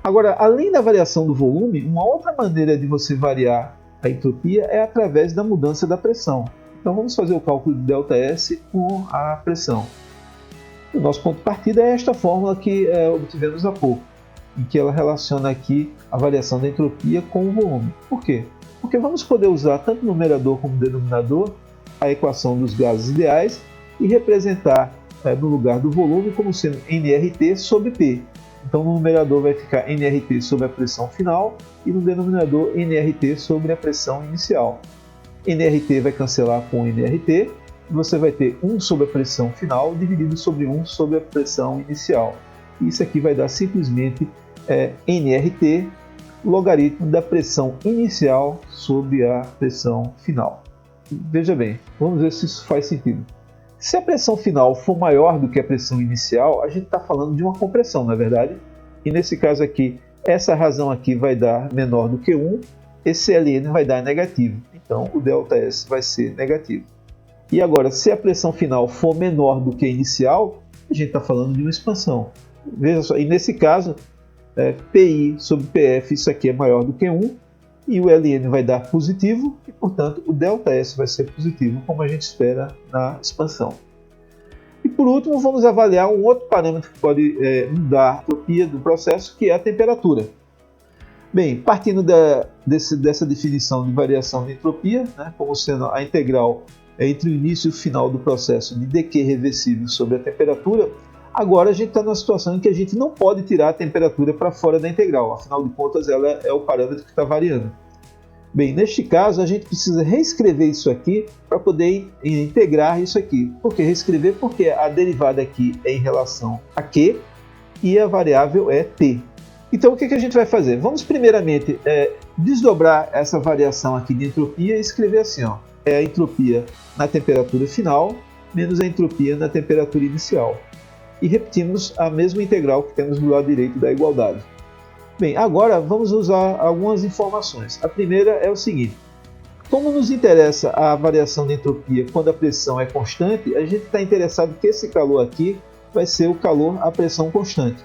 Agora, além da variação do volume, uma outra maneira de você variar a entropia é através da mudança da pressão. Então vamos fazer o cálculo de ΔS com a pressão. O nosso ponto de partida é esta fórmula que obtivemos há pouco, em que ela relaciona aqui a variação da entropia com o volume. Por quê? Porque vamos poder usar tanto no numerador como no denominador a equação dos gases ideais e representar no lugar do volume como sendo nRT sobre P. Então no numerador vai ficar nRT sobre a pressão final e no denominador nRT sobre a pressão inicial. nRT vai cancelar com nRT e você vai ter 1 sobre a pressão final dividido sobre 1 sobre a pressão inicial. Isso aqui vai dar simplesmente nRT logaritmo da pressão inicial sobre a pressão final. Veja bem, vamos ver se isso faz sentido. Se a pressão final for maior do que a pressão inicial, a gente está falando de uma compressão, não é verdade? E nesse caso aqui, essa razão aqui vai dar menor do que 1, esse ln vai dar negativo. Então o ΔS vai ser negativo. E agora, se a pressão final for menor do que a inicial, a gente está falando de uma expansão. Veja só, e nesse caso, PI sobre PF, isso aqui é maior do que 1, e o ln vai dar positivo, e portanto o ΔS vai ser positivo, como a gente espera na expansão. E por último, vamos avaliar um outro parâmetro que pode mudar a entropia do processo, que é a temperatura. Bem, partindo dessa definição de variação de entropia, como sendo a integral entre o início e o final do processo de decay reversível sobre a temperatura, agora a gente está numa situação em que a gente não pode tirar a temperatura para fora da integral, afinal de contas ela é o parâmetro que está variando. Bem, neste caso a gente precisa reescrever isso aqui para poder integrar isso aqui. Por que reescrever? Porque a derivada aqui é em relação a Q e a variável é T. Então o que a gente vai fazer? Vamos primeiramente desdobrar essa variação aqui de entropia e escrever assim, é a entropia na temperatura final menos a entropia na temperatura inicial. E repetimos a mesma integral que temos do lado direito da igualdade. Bem, agora vamos usar algumas informações. A primeira é o seguinte: como nos interessa a variação de entropia quando a pressão é constante, a gente está interessado que esse calor aqui vai ser o calor à pressão constante.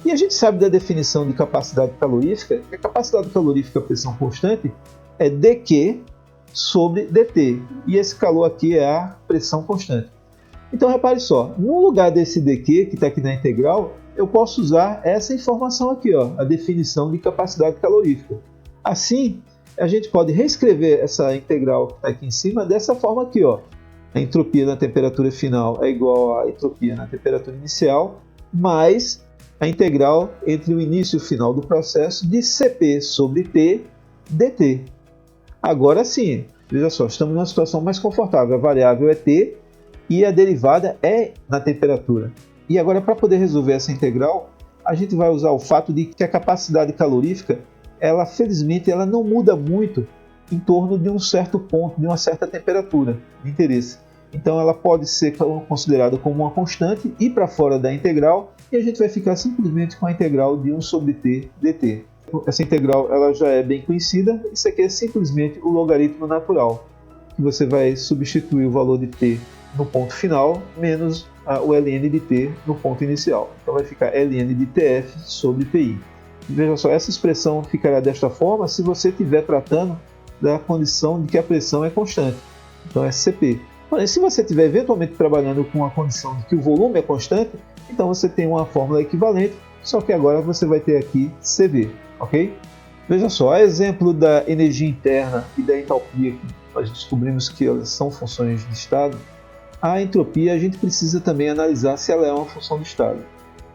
E a gente sabe da definição de capacidade calorífica, que a capacidade calorífica à pressão constante é dQ sobre dt. E esse calor aqui é a pressão constante. Então repare só, no lugar desse dQ que está aqui na integral, eu posso usar essa informação aqui, ó, a definição de capacidade calorífica. Assim, a gente pode reescrever essa integral que está aqui em cima dessa forma aqui, ó. A entropia na temperatura final é igual à entropia na temperatura inicial, mais a integral entre o início e o final do processo de Cp sobre T dt. Agora sim, veja só, estamos numa situação mais confortável. A variável é T e a derivada é na temperatura. E agora, para poder resolver essa integral, a gente vai usar o fato de que a capacidade calorífica, ela felizmente ela não muda muito em torno de um certo ponto, de uma certa temperatura de interesse. Então ela pode ser considerada como uma constante, ir para fora da integral, e a gente vai ficar simplesmente com a integral de 1 sobre t dt. Essa integral ela já é bem conhecida, isso aqui é simplesmente o logaritmo natural, que você vai substituir o valor de t no ponto final, menos o ln de t no ponto inicial. Então vai ficar ln de tf sobre pi. Veja só, essa expressão ficará desta forma se você estiver tratando da condição de que a pressão é constante. Então é Cp. Porém, se você estiver eventualmente trabalhando com a condição de que o volume é constante, então você tem uma fórmula equivalente, só que agora você vai ter aqui Cv, ok? Veja só, a exemplo da energia interna e da entalpia, que nós descobrimos que elas são funções de estado, a entropia a gente precisa também analisar se ela é uma função de estado.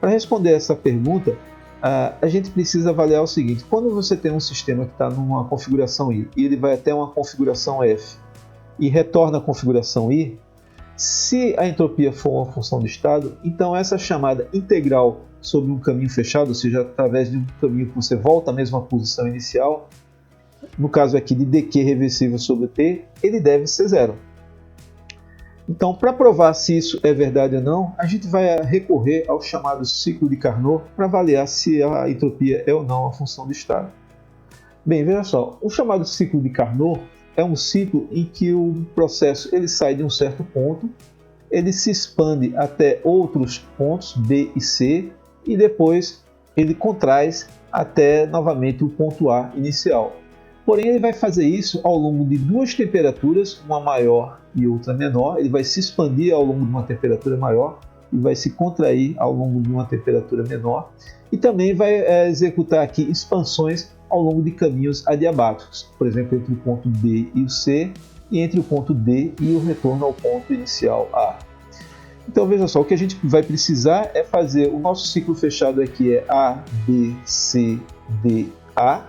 Para responder essa pergunta, a gente precisa avaliar o seguinte: quando você tem um sistema que está numa configuração I e ele vai até uma configuração F e retorna a configuração I, se a entropia for uma função de estado, então essa chamada integral sobre um caminho fechado, ou seja, através de um caminho que você volta à mesma posição inicial, no caso aqui de dq reversível sobre t, ele deve ser zero. Então, para provar se isso é verdade ou não, a gente vai recorrer ao chamado ciclo de Carnot para avaliar se a entropia é ou não uma função de estado. Bem, veja só, o chamado ciclo de Carnot é um ciclo em que o processo ele sai de um certo ponto, ele se expande até outros pontos B e C e depois ele contrai até novamente o ponto A inicial. Porém, ele vai fazer isso ao longo de duas temperaturas, uma maior e outra menor. Ele vai se expandir ao longo de uma temperatura maior e vai se contrair ao longo de uma temperatura menor. E também vai executar aqui expansões ao longo de caminhos adiabáticos, por exemplo, entre o ponto B e o C, e entre o ponto D e o retorno ao ponto inicial A. Então veja só, o que a gente vai precisar é fazer o nosso ciclo fechado aqui é A, B, C, D, A.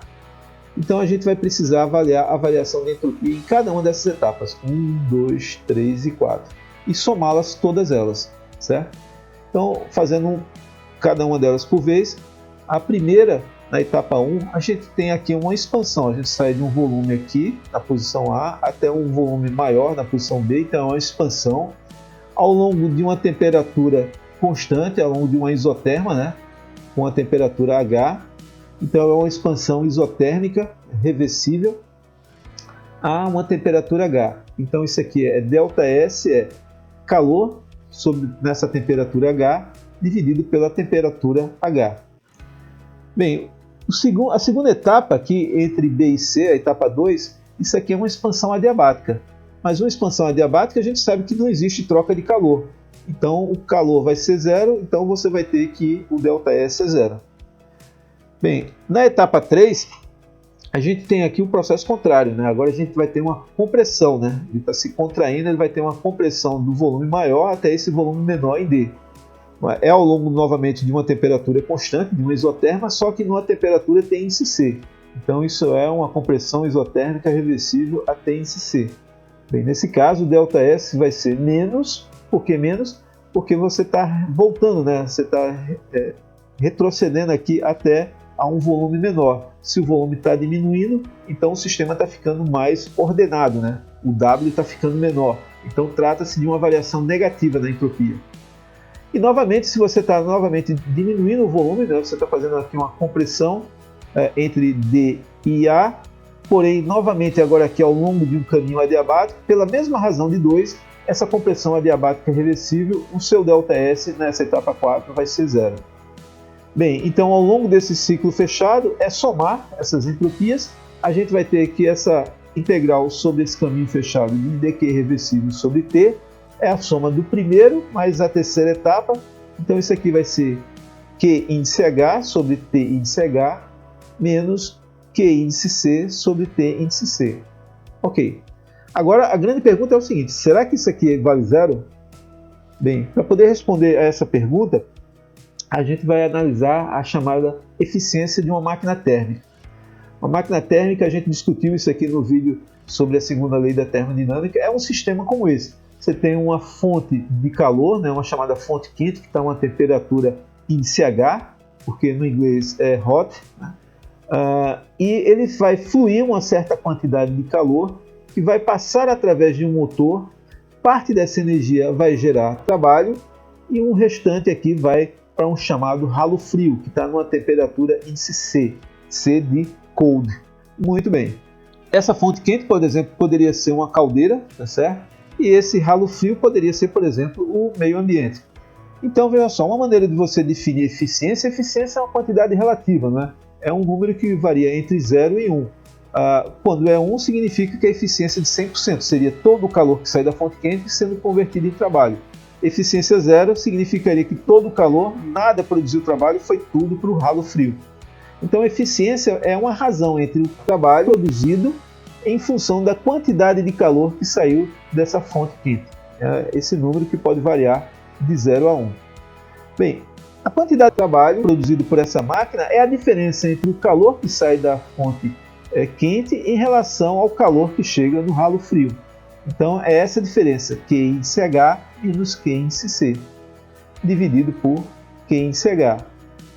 Então a gente vai precisar avaliar a variação de entropia em cada uma dessas etapas, 1, 2, 3 e 4, e somá-las todas elas, certo? Então, fazendo cada uma delas por vez, a primeira, na etapa 1, a gente tem aqui uma expansão, a gente sai de um volume aqui, na posição A, até um volume maior na posição B, então é uma expansão, ao longo de uma temperatura constante, ao longo de uma isoterma, né, com a temperatura H. Então é uma expansão isotérmica reversível a uma temperatura H. Então isso aqui é ΔS, é calor nessa temperatura H dividido pela temperatura H. Bem, a segunda etapa aqui entre B e C, a etapa 2, isso aqui é uma expansão adiabática. Mas uma expansão adiabática a gente sabe que não existe troca de calor. Então o calor vai ser zero, então você vai ter que o ΔS é zero. Bem, na etapa 3, a gente tem aqui o processo contrário, né? Agora a gente vai ter uma compressão, né? Ele está se contraindo, ele vai ter uma compressão do volume maior até esse volume menor em D. É ao longo novamente de uma temperatura constante, de uma isoterma, só que numa temperatura T índice C. Então isso é uma compressão isotérmica reversível a T índice C. Bem, nesse caso o ΔS vai ser menos. Por que menos? Porque você está voltando, né? Você está retrocedendo aqui até a um volume menor. Se o volume está diminuindo, então o sistema está ficando mais ordenado, né? O W está ficando menor. Então trata-se de uma variação negativa da entropia. E novamente, se você está novamente diminuindo o volume, né, você está fazendo aqui uma compressão entre D e A, porém, novamente, agora aqui ao longo de um caminho adiabático, pela mesma razão de 2, essa compressão adiabática é reversível, o seu ΔS nessa etapa 4 vai ser 0. Bem, então ao longo desse ciclo fechado, é somar essas entropias, a gente vai ter que essa integral sobre esse caminho fechado de dq reversível sobre t é a soma do primeiro mais a terceira etapa, então isso aqui vai ser Q índice H sobre T índice H menos Q índice C sobre T índice C. Ok. Agora a grande pergunta é o seguinte, será que isso aqui vale zero? Bem, para poder responder a essa pergunta, a gente vai analisar a chamada eficiência de uma máquina térmica. Uma máquina térmica, a gente discutiu isso aqui no vídeo sobre a segunda lei da termodinâmica, é um sistema como esse. Você tem uma fonte de calor, né, uma chamada fonte quente, que está a uma temperatura índice H, porque no inglês é hot, né? E ele vai fluir uma certa quantidade de calor que vai passar através de um motor, parte dessa energia vai gerar trabalho e um restante aqui vai para um chamado ralo frio, que está numa temperatura índice C, C de cold. Muito bem. Essa fonte quente, por exemplo, poderia ser uma caldeira, tá certo? E esse ralo frio poderia ser, por exemplo, o meio ambiente. Então, veja só, uma maneira de você definir eficiência, eficiência é uma quantidade relativa, né? É um número que varia entre 0 e 1. Quando é 1, significa que a eficiência é de 100%, seria todo o calor que sai da fonte quente sendo convertido em trabalho. Eficiência 0 significaria que todo o calor, nada produziu trabalho, foi tudo para o ralo frio. Então, eficiência é uma razão entre o trabalho produzido em função da quantidade de calor que saiu dessa fonte quente. É esse número que pode variar de 0 a 1. Bem, a quantidade de trabalho produzido por essa máquina é a diferença entre o calor que sai da fonte quente em relação ao calor que chega no ralo frio. Então, é essa diferença, Q índice H menos Q índice C, dividido por Q índice H.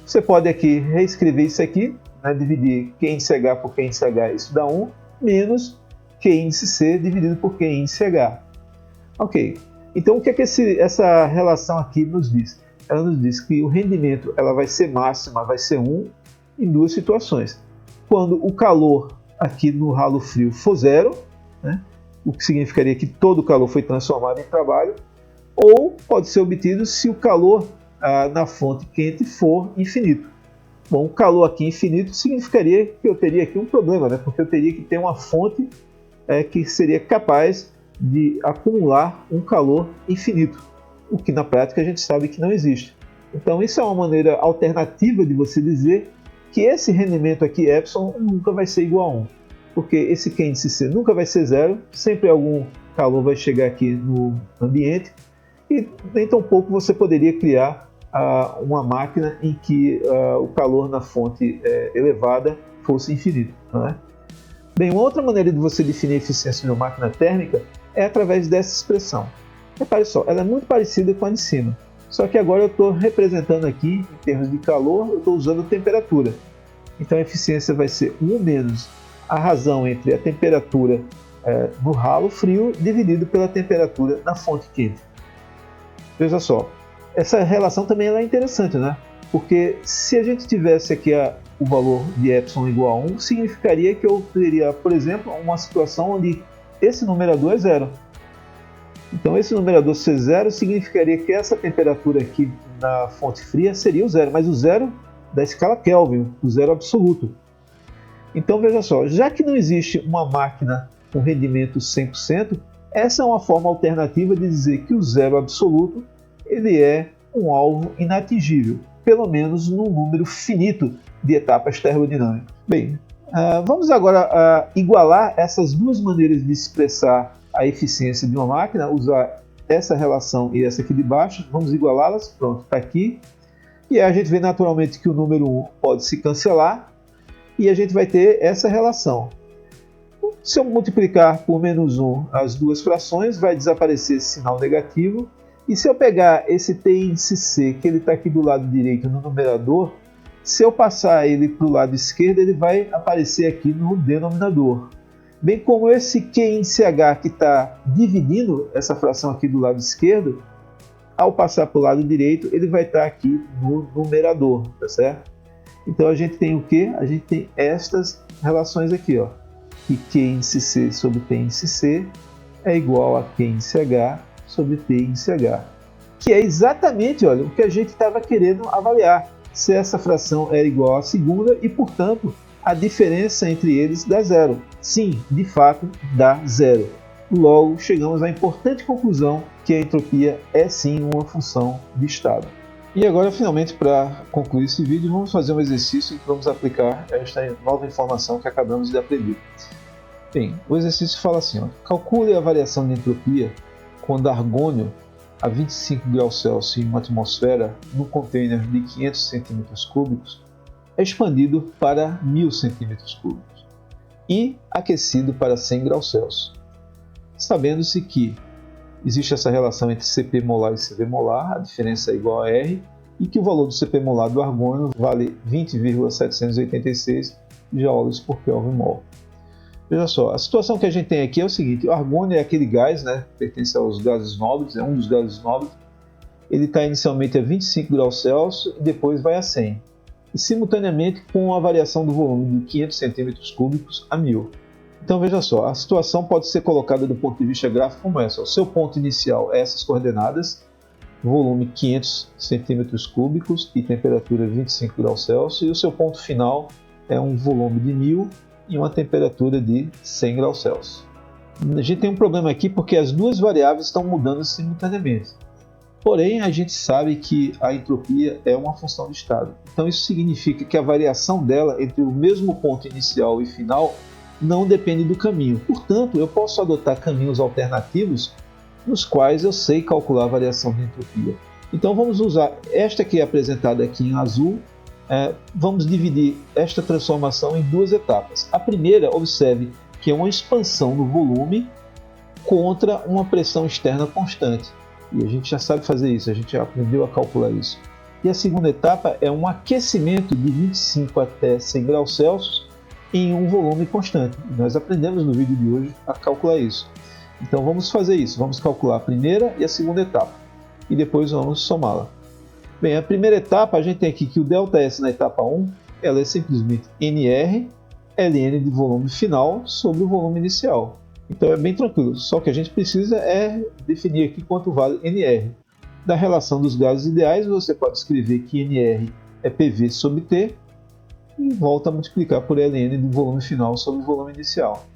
Você pode aqui reescrever isso aqui, né, dividir Q índice H por Q índice H, isso dá 1, menos Q índice C dividido por Q índice H. Ok, então o que é que essa relação aqui nos diz? Ela nos diz que o rendimento ela vai ser máxima, vai ser 1 em duas situações. Quando o calor aqui no ralo frio for 0, né, o que significaria que todo o calor foi transformado em trabalho, ou pode ser obtido se o calor na fonte quente for infinito. Bom, o calor aqui infinito significaria que eu teria aqui um problema, né? Porque eu teria que ter uma fonte que seria capaz de acumular um calor infinito, o que na prática a gente sabe que não existe. Então isso é uma maneira alternativa de você dizer que esse rendimento aqui, epsilon, nunca vai ser igual a 1, porque esse Q índice C nunca vai ser 0, sempre algum calor vai chegar aqui no ambiente, e nem tão pouco você poderia criar uma máquina em que o calor na fonte elevada fosse infinito. Não é? Bem, uma outra maneira de você definir a eficiência de uma máquina térmica é através dessa expressão. Repare só, ela é muito parecida com a de cima, só que agora eu estou representando aqui, em termos de calor, eu estou usando temperatura. Então a eficiência vai ser 1 menos a razão entre a temperatura no ralo frio dividido pela temperatura na fonte quente. Veja só, essa relação também é interessante, né? Porque se a gente tivesse aqui o valor de epsilon igual a 1, significaria que eu teria, por exemplo, uma situação onde esse numerador é 0. Então esse numerador ser 0 significaria que essa temperatura aqui na fonte fria seria o 0, mas o 0 da escala Kelvin, o 0 absoluto. Então veja só, já que não existe uma máquina com rendimento 100%, essa é uma forma alternativa de dizer que o 0 absoluto ele é um alvo inatingível, pelo menos num número finito de etapas termodinâmicas. Bem, vamos agora igualar essas duas maneiras de expressar a eficiência de uma máquina, usar essa relação e essa aqui de baixo, vamos igualá-las, pronto, está aqui. E aí a gente vê naturalmente que o número 1 pode se cancelar e a gente vai ter essa relação. Se eu multiplicar por menos 1 as duas frações, vai desaparecer esse sinal negativo. E se eu pegar esse T índice C, que ele está aqui do lado direito no numerador, se eu passar ele para o lado esquerdo, ele vai aparecer aqui no denominador. Bem como esse Q índice H que está dividindo essa fração aqui do lado esquerdo, ao passar para o lado direito, ele vai estar aqui no numerador, tá certo? Então a gente tem o que? A gente tem estas relações aqui, ó. Que Q índice C sobre T índice C é igual a Q índice H sobre T índice H. Que é exatamente, olha, o que a gente estava querendo avaliar. Se essa fração é igual à segunda e, portanto, a diferença entre eles dá zero. Sim, de fato, dá zero. Logo, chegamos à importante conclusão que a entropia é sim uma função de estado. E agora, finalmente, para concluir esse vídeo, vamos fazer um exercício e vamos aplicar esta nova informação que acabamos de aprender. Bem, o exercício fala assim, ó, calcule a variação de entropia quando argônio a 25 graus Celsius em uma atmosfera no container de 500 cm3 é expandido para 1000 cm3 e aquecido para 100 graus Celsius. Sabendo-se que existe essa relação entre Cp molar e Cv molar, a diferença é igual a R, e que o valor do Cp molar do argônio vale 20,786 joules por Kelvin mol. Veja só, a situação que a gente tem aqui é o seguinte, o argônio é aquele gás, né, pertence aos gases nobres, é um dos gases nobres, ele está inicialmente a 25 graus Celsius e depois vai a 100, e simultaneamente com a variação do volume de 500 cm3 a 1000. Então veja só, a situação pode ser colocada do ponto de vista gráfico como essa. O seu ponto inicial é essas coordenadas, volume 500 cm3 e temperatura 25 graus Celsius, e o seu ponto final é um volume de 1000 e uma temperatura de 100 graus Celsius. A gente tem um problema aqui porque as duas variáveis estão mudando simultaneamente. Porém, a gente sabe que a entropia é uma função de estado. Então isso significa que a variação dela entre o mesmo ponto inicial e final não depende do caminho. Portanto, eu posso adotar caminhos alternativos nos quais eu sei calcular a variação de entropia. Então vamos usar esta que é apresentada aqui em azul. Vamos dividir esta transformação em duas etapas. A primeira, observe que é uma expansão no volume contra uma pressão externa constante. E a gente já sabe fazer isso, a gente já aprendeu a calcular isso. E a segunda etapa é um aquecimento de 25 até 100 graus Celsius em um volume constante. Nós aprendemos no vídeo de hoje a calcular isso. Então vamos fazer isso, vamos calcular a primeira e a segunda etapa. E depois vamos somá-la. Bem, a primeira etapa, a gente tem aqui que o ΔS na etapa 1, ela é simplesmente NR, Ln de volume final sobre o volume inicial. Então é bem tranquilo, só que a gente precisa é definir aqui quanto vale NR. Da relação dos gases ideais, você pode escrever que NR é PV sobre T, e volta a multiplicar por Ln do volume final sobre o volume inicial.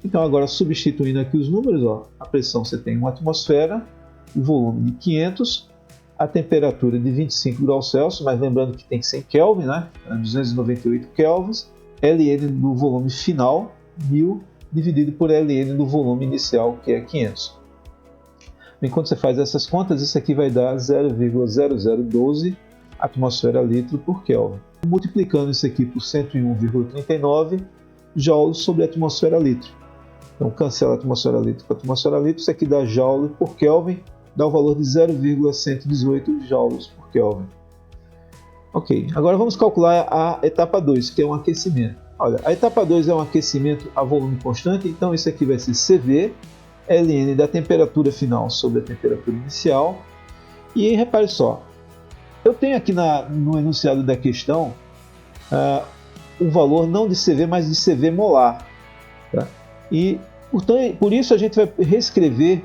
Então agora substituindo aqui os números, ó, a pressão você tem uma atmosfera, o volume de 500, a temperatura de 25 graus Celsius, mas lembrando que tem que ser em Kelvin, né? 298 kelvins, Ln do volume final, 1000, dividido por Ln do volume inicial, que é 500. Enquanto você faz essas contas, isso aqui vai dar 0,0012 atmosfera litro por Kelvin. Multiplicando isso aqui por 101,39 joules sobre a atmosfera litro. Então cancela a atmosfera litro com a atmosfera litro, isso aqui dá joule por Kelvin, dá o valor de 0,118 joules por Kelvin. Ok, agora vamos calcular a etapa 2, que é um aquecimento. Olha, a etapa 2 é um aquecimento a volume constante, então isso aqui vai ser CV, Ln da temperatura final sobre a temperatura inicial. E repare só, eu tenho aqui no enunciado da questão o valor não de CV, mas de CV molar. Tá? E por isso a gente vai reescrever,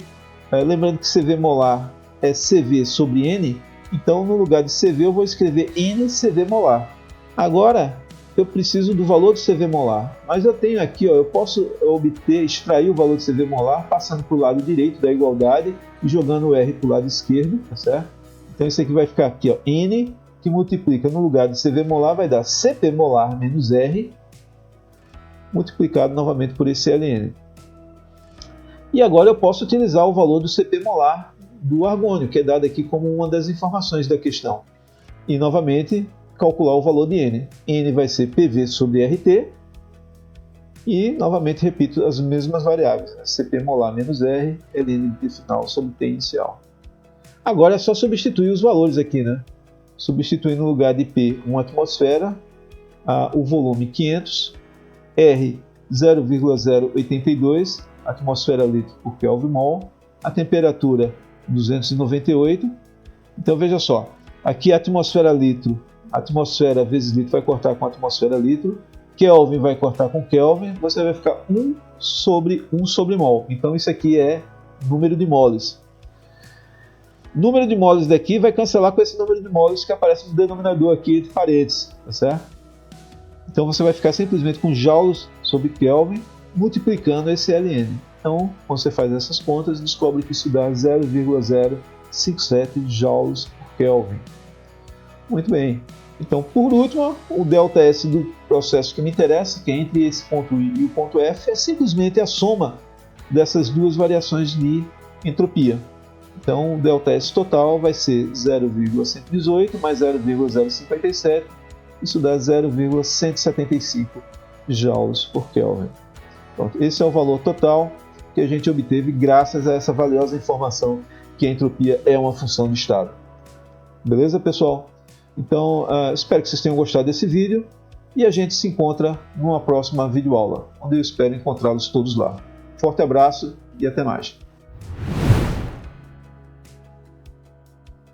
lembrando que CV molar é CV sobre N, então no lugar de CV eu vou escrever NCV molar. Agora eu preciso do valor do CV molar, mas eu tenho aqui, ó, eu posso extrair o valor do CV molar passando para o lado direito da igualdade e jogando o R para o lado esquerdo, tá certo? Então isso aqui vai ficar aqui, ó, N, que multiplica no lugar de CV molar vai dar Cp molar menos R, multiplicado novamente por esse Ln. E agora eu posso utilizar o valor do Cp molar do argônio, que é dado aqui como uma das informações da questão. E novamente calcular o valor de N. N vai ser PV sobre RT. E novamente repito as mesmas variáveis, né? Cp molar menos R, Ln de final sobre T inicial. Agora é só substituir os valores aqui, né? Substituir no lugar de P uma atmosfera, o volume 500, R 0,082 atmosfera litro por Kelvin mol, a temperatura 298 Então veja só, aqui a atmosfera litro, atmosfera vezes litro vai cortar com atmosfera litro, Kelvin vai cortar com Kelvin, você vai ficar 1 sobre mol. Então isso aqui é número de moles. Número de moles daqui vai cancelar com esse número de moles que aparece no denominador aqui entre parênteses, tá certo? Então você vai ficar simplesmente com joules sobre Kelvin multiplicando esse ln. Então, quando você faz essas contas, descobre que isso dá 0,057 joules por Kelvin. Muito bem. Então, por último, o ΔS do processo que me interessa, que é entre esse ponto I e o ponto F, é simplesmente a soma dessas duas variações de entropia. Então, o ΔS total vai ser 0,118 mais 0,057, isso dá 0,175 joules por Kelvin. Pronto, esse é o valor total que a gente obteve graças a essa valiosa informação que a entropia é uma função de estado. Beleza, pessoal? Então, espero que vocês tenham gostado desse vídeo e a gente se encontra numa próxima videoaula, onde eu espero encontrá-los todos lá. Forte abraço e até mais!